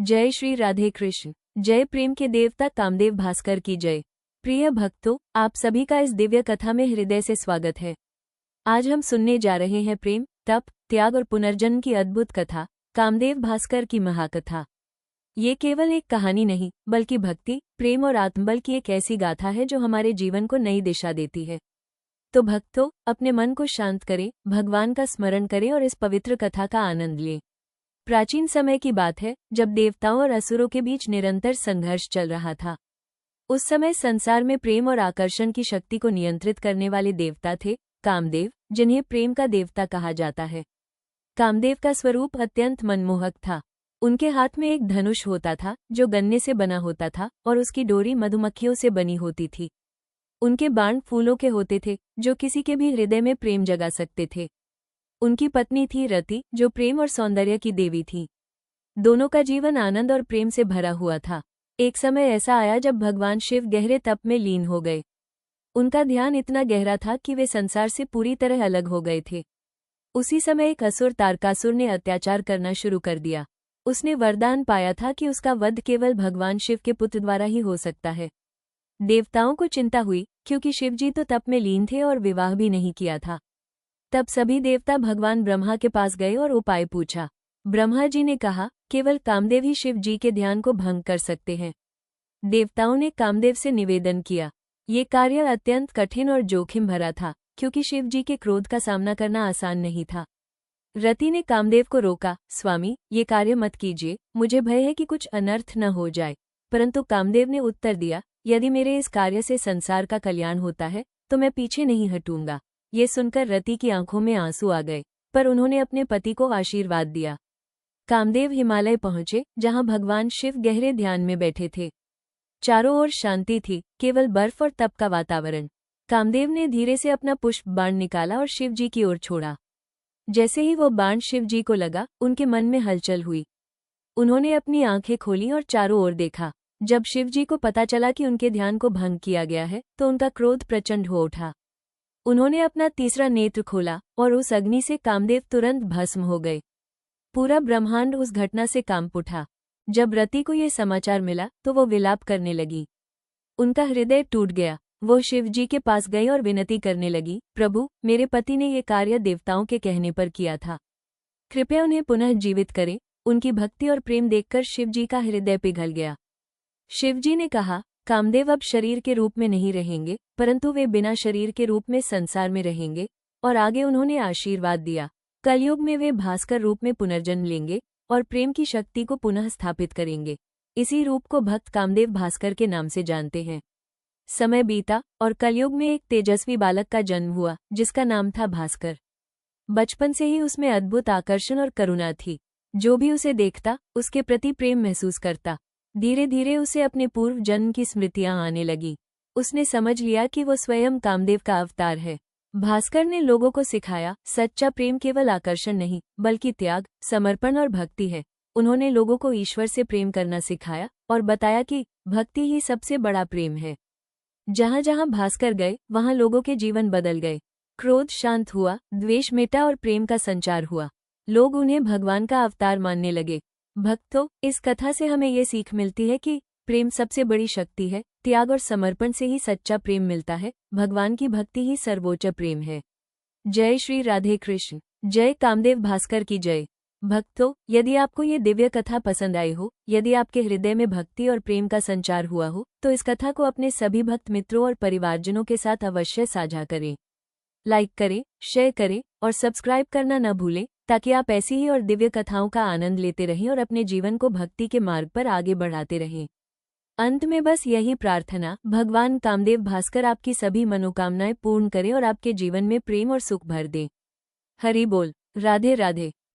जय श्री राधे कृष्ण। जय प्रेम के देवता कामदेव भास्कर की जय। प्रिय भक्तों, आप सभी का इस दिव्य कथा में हृदय से स्वागत है। आज हम सुनने जा रहे हैं प्रेम, तप, त्याग और पुनर्जन्म की अद्भुत कथा, कामदेव भास्कर की महाकथा। ये केवल एक कहानी नहीं, बल्कि भक्ति, प्रेम और आत्मबल की एक ऐसी गाथा है जो हमारे जीवन को नई दिशा देती है। तो भक्तों, अपने मन को शांत करें, भगवान का स्मरण करें और इस पवित्र कथा का आनंद लें। प्राचीन समय की बात है, जब देवताओं और असुरों के बीच निरंतर संघर्ष चल रहा था। उस समय संसार में प्रेम और आकर्षण की शक्ति को नियंत्रित करने वाले देवता थे कामदेव, जिन्हें प्रेम का देवता कहा जाता है। कामदेव का स्वरूप अत्यंत मनमोहक था। उनके हाथ में एक धनुष होता था जो गन्ने से बना होता था और उसकी डोरी मधुमक्खियों से बनी होती थी। उनके बाण फूलों के होते थे जो किसी के भी हृदय में प्रेम जगा सकते थे। उनकी पत्नी थी रति, जो प्रेम और सौंदर्य की देवी थी। दोनों का जीवन आनंद और प्रेम से भरा हुआ था। एक समय ऐसा आया जब भगवान शिव गहरे तप में लीन हो गए। उनका ध्यान इतना गहरा था कि वे संसार से पूरी तरह अलग हो गए थे। उसी समय एक असुर तारकासुर ने अत्याचार करना शुरू कर दिया। उसने वरदान पाया था कि उसका वध केवल भगवान शिव के पुत्र द्वारा ही हो सकता है। देवताओं को चिंता हुई, क्योंकि शिवजी तो तप में लीन थे और विवाह भी नहीं किया था। तब सभी देवता भगवान ब्रह्मा के पास गए और उपाय पूछा। ब्रह्मा जी ने कहा, केवल कामदेव ही शिव जी के ध्यान को भंग कर सकते हैं। देवताओं ने कामदेव से निवेदन किया। ये कार्य अत्यंत कठिन और जोखिम भरा था, क्योंकि शिव जी के क्रोध का सामना करना आसान नहीं था। रति ने कामदेव को रोका, स्वामी, ये कार्य मत कीजिए, मुझे भय है कि कुछ अनर्थ न हो जाए। परंतु कामदेव ने उत्तर दिया, यदि मेरे इस कार्य से संसार का कल्याण होता है तो मैं पीछे नहीं हटूंगा। ये सुनकर रति की आंखों में आंसू आ गए, पर उन्होंने अपने पति को आशीर्वाद दिया। कामदेव हिमालय पहुंचे, जहां भगवान शिव गहरे ध्यान में बैठे थे। चारों ओर शांति थी, केवल बर्फ और तप का वातावरण। कामदेव ने धीरे से अपना पुष्प बाण निकाला और शिव जी की ओर छोड़ा। जैसे ही वो बाण शिव जी को लगा, उनके मन में हलचल हुई। उन्होंने अपनी आंखें खोली और चारों ओर देखा। जब शिव जी को पता चला कि उनके ध्यान को भंग किया गया है, तो उनका क्रोध प्रचंड हो उठा। उन्होंने अपना तीसरा नेत्र खोला और उस अग्नि से कामदेव तुरंत भस्म हो गए। पूरा ब्रह्मांड उस घटना से कांप उठा। जब रति को ये समाचार मिला तो वो विलाप करने लगी। उनका हृदय टूट गया। वो शिव जी के पास गई और विनती करने लगी, प्रभु, मेरे पति ने ये कार्य देवताओं के कहने पर किया था। कृपया उन्हें पुनः जीवित करें। उनकी भक्ति और प्रेम देखकर शिव जी का हृदय पिघल गया। शिव जी ने कहा, कामदेव अब शरीर के रूप में नहीं रहेंगे, परंतु वे बिना शरीर के रूप में संसार में रहेंगे। और आगे उन्होंने आशीर्वाद दिया, कलयुग में वे भास्कर रूप में पुनर्जन्म लेंगे और प्रेम की शक्ति को पुनः स्थापित करेंगे। इसी रूप को भक्त कामदेव भास्कर के नाम से जानते हैं। समय बीता और कलयुग में एक तेजस्वी बालक का जन्म हुआ, जिसका नाम था भास्कर। बचपन से ही उसमें अद्भुत आकर्षण और करुणा थी। जो भी उसे देखता, उसके प्रति प्रेम महसूस करता। धीरे धीरे उसे अपने पूर्व जन्म की स्मृतियां आने लगी। उसने समझ लिया कि वो स्वयं कामदेव का अवतार है। भास्कर ने लोगों को सिखाया, सच्चा प्रेम केवल आकर्षण नहीं, बल्कि त्याग, समर्पण और भक्ति है। उन्होंने लोगों को ईश्वर से प्रेम करना सिखाया और बताया कि भक्ति ही सबसे बड़ा प्रेम है। जहां जहां भास्कर गए, वहां लोगों के जीवन बदल गए। क्रोध शांत हुआ, द्वेष मिटा और प्रेम का संचार हुआ। लोग उन्हें भगवान का अवतार मानने लगे। भक्तों, इस कथा से हमें ये सीख मिलती है कि प्रेम सबसे बड़ी शक्ति है। त्याग और समर्पण से ही सच्चा प्रेम मिलता है। भगवान की भक्ति ही सर्वोच्च प्रेम है। जय श्री राधे कृष्ण। जय कामदेव भास्कर की जय। भक्तों, यदि आपको ये दिव्य कथा पसंद आई हो, यदि आपके हृदय में भक्ति और प्रेम का संचार हुआ हो, तो इस कथा को अपने सभी भक्त मित्रों और परिवारजनों के साथ अवश्य साझा करें। लाइक करें, शेयर करें और सब्सक्राइब करना न भूलें, ताकि आप ऐसी ही और दिव्य कथाओं का आनंद लेते रहें और अपने जीवन को भक्ति के मार्ग पर आगे बढ़ाते रहें। अंत में बस यही प्रार्थना, भगवान कामदेव भास्कर आपकी सभी मनोकामनाएं पूर्ण करें और आपके जीवन में प्रेम और सुख भर दें। हरि बोल। राधे राधे।